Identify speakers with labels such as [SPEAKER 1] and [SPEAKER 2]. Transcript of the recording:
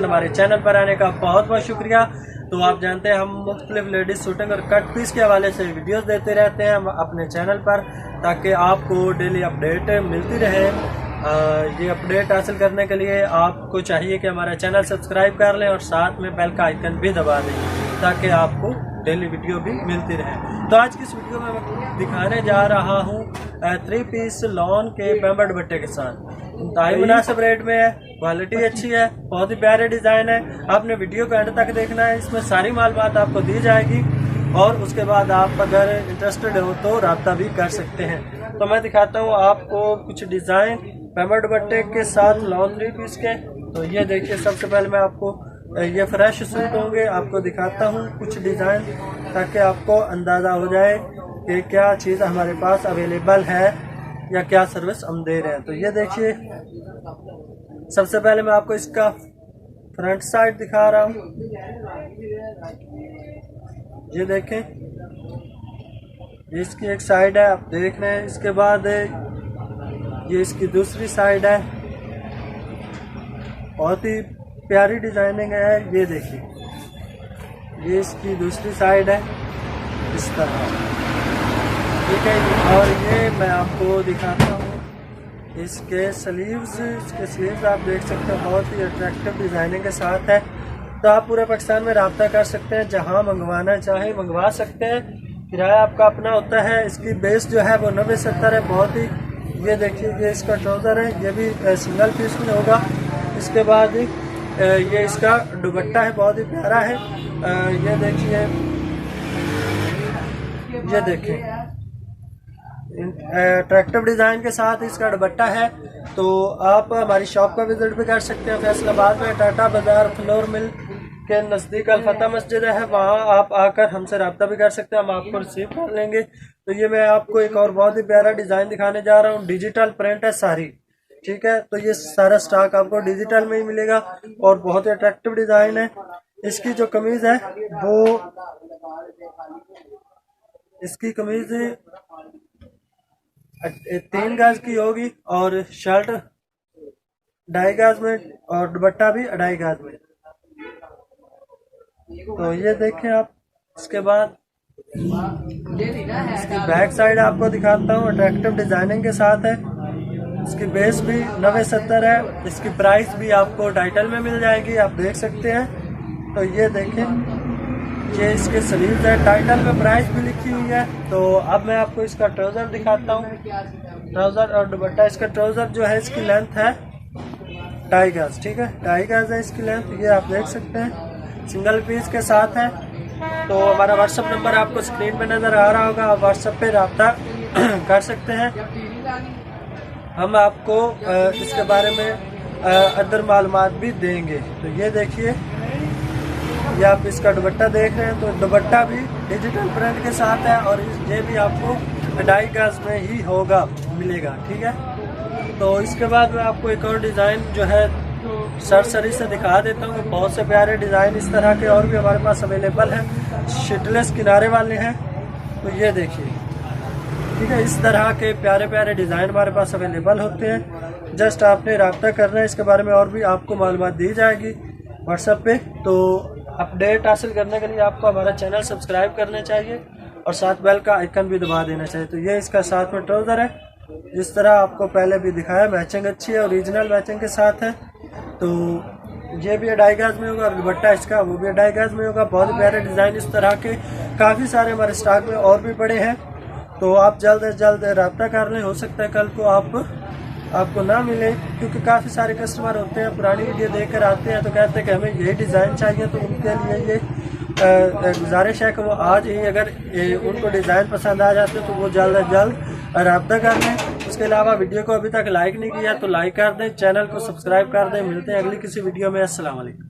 [SPEAKER 1] हमारे चैनल पर आने का बहुत बहुत शुक्रिया। तो आप जानते हैं हम मुख्तलिफ लेडीज़ शूटिंग और कट पीस के हवाले से वीडियोस देते रहते हैं हम अपने चैनल पर, ताकि आपको डेली अपडेट मिलती रहे। ये अपडेट हासिल करने के लिए आपको चाहिए कि हमारा चैनल सब्सक्राइब कर लें और साथ में बेल का आइकन भी दबा दें, ताकि आपको डेली वीडियो भी मिलती रहे। तो आज की इस वीडियो में मैं दिखाने जा रहा हूँ 3 पीस लॉन के पैम्बर दुपट्टे के साथ। इंतहाई मुनासिब रेट में है, क्वालिटी अच्छी है, बहुत ही प्यारे डिज़ाइन है। आपने वीडियो को एंड तक देखना है, इसमें सारी मालूमात आपको दी जाएगी और उसके बाद आप अगर इंटरेस्टेड हो तो रब्ता भी कर सकते हैं। तो मैं दिखाता हूँ आपको कुछ डिज़ाइन पैम्बर दुपट्टे के साथ लॉन 3 पीस के। तो ये देखिए, सबसे पहले मैं आपको ये फ्रेश सूट होंगे आपको दिखाता हूँ कुछ डिज़ाइन, ताकि आपको अंदाज़ा हो जाए कि क्या चीज़ हमारे पास अवेलेबल है या क्या सर्विस हम दे रहे हैं। तो ये देखिए, सबसे पहले मैं आपको इसका फ्रंट साइड दिखा रहा हूँ। ये देखें, ये इसकी एक साइड है, आप देख रहे हैं। इसके बाद ये इसकी दूसरी साइड है, बहुत ही प्यारी डिजाइनिंग है। ये देखिए, ये इसकी दूसरी साइड है इस तरह, ठीक है। और ये मैं आपको दिखाता हूँ इसके स्लीव्स। इसके स्लीव्स आप देख सकते हैं, बहुत ही अट्रैक्टिव डिजाइनिंग के साथ है। तो आप पूरे पाकिस्तान में रब्ता कर सकते हैं, जहाँ मंगवाना चाहे मंगवा सकते हैं, किराया आपका अपना होता है। इसकी बेस जो है वो 90-70 है, बहुत ही। ये देखिए, ये इसका ट्राउज़र है, ये भी सिंगल पीस में होगा। इसके बाद ये इसका दुपट्टा है, बहुत ही प्यारा है। ये देखिए, ये देखिए, अट्रैक्टिव डिज़ाइन के साथ इसका दुपट्टा है। तो आप हमारी शॉप का विजिट भी कर सकते हैं, फैसलाबाद में टाटा बाज़ार फ्लोर मिल के नज़दीक अल फतह मस्जिद है, वहाँ आप आकर हमसे रब्ता भी कर सकते हैं, हम आपको रिसीव कर लेंगे। तो ये मैं आपको एक और बहुत ही प्यारा डिज़ाइन दिखाने जा रहा हूँ। डिजिटल प्रिंट है सारी, ठीक है। तो ये सारा स्टॉक आपको डिजिटल में ही मिलेगा और बहुत ही अट्रैक्टिव डिज़ाइन है। इसकी जो कमीज़ है वो, इसकी कमीज़ 3 गज की होगी और शर्ट 2.5 गज में और दुपट्टा भी 2.5 गज में। तो ये देखें आप। इसके बाद इसकी बैक साइड आपको दिखाता हूँ, अट्रैक्टिव डिजाइनिंग के साथ है। इसकी बेस भी 90-70 है। इसकी प्राइस भी आपको टाइटल में मिल जाएगी, आप देख सकते हैं। तो ये देखें, ये इसके स्लीव्स है, टाइटल में प्राइस भी लिखी हुई है। तो अब मैं आपको इसका ट्राउज़र दिखाता हूँ, ट्राउज़र और दुपट्टा। इसका ट्राउज़र जो है, इसकी लेंथ है 2.5 गज, ठीक है, 2.5 गज है इसकी लेंथ। ये आप देख सकते हैं, सिंगल पीस के साथ है। तो हमारा व्हाट्सअप नंबर आपको स्क्रीन पे नज़र आ रहा होगा, आप व्हाट्सअप पे रब्ता कर सकते हैं। हम आपको इसके बारे में अदर मालूमात भी देंगे। तो ये देखिए, ये आप इसका दुपट्टा देख रहे हैं। तो दुपट्टा भी डिजिटल प्रिंट के साथ है और ये भी आपको 2.5 गज में ही होगा, मिलेगा, ठीक है। तो इसके बाद मैं आपको एक और डिज़ाइन जो है सरसरी से दिखा देता हूँ। बहुत से प्यारे डिज़ाइन इस तरह के और भी हमारे पास अवेलेबल हैं, शिटलेस किनारे वाले हैं। तो ये देखिए, ठीक है, इस तरह के प्यारे प्यारे डिज़ाइन हमारे पास अवेलेबल होते हैं। जस्ट आपने रब्ता करना है, इसके बारे में और भी आपको मालूमात दी जाएगी व्हाट्सएप पे। तो अपडेट हासिल करने के लिए आपको हमारा चैनल सब्सक्राइब करना चाहिए और साथ बेल का आइकन भी दबा देना चाहिए। तो ये इसका साथ में ट्राउज़र है, जिस तरह आपको पहले भी दिखाया, मैचिंग अच्छी है, ओरिजिनल मैचिंग के साथ है। तो ये भी 2.5 गज में होगा और दुपट्टा इसका वो भी 2.5 गज में होगा। बहुत प्यारे डिज़ाइन इस तरह के काफ़ी सारे हमारे स्टॉक में और भी पड़े हैं। तो आप जल्द से जल्द रब्ता कर लें, हो सकता है कल को आपको ना मिले, क्योंकि काफ़ी सारे कस्टमर होते हैं पुरानी वीडियो देखकर आते हैं तो कहते हैं कि हमें यही डिज़ाइन चाहिए। तो उनके लिए ये गुजारिश है कि वो आज ही अगर उनको डिज़ाइन पसंद आ जाते हैं तो वो जल्द से जल्द रब्ता कर लें। उसके अलावा वीडियो को अभी तक लाइक नहीं किया तो लाइक कर दें, चैनल को सब्सक्राइब कर दें। मिलते हैं अगली किसी वीडियो में। अस्सलाम वालेकुम।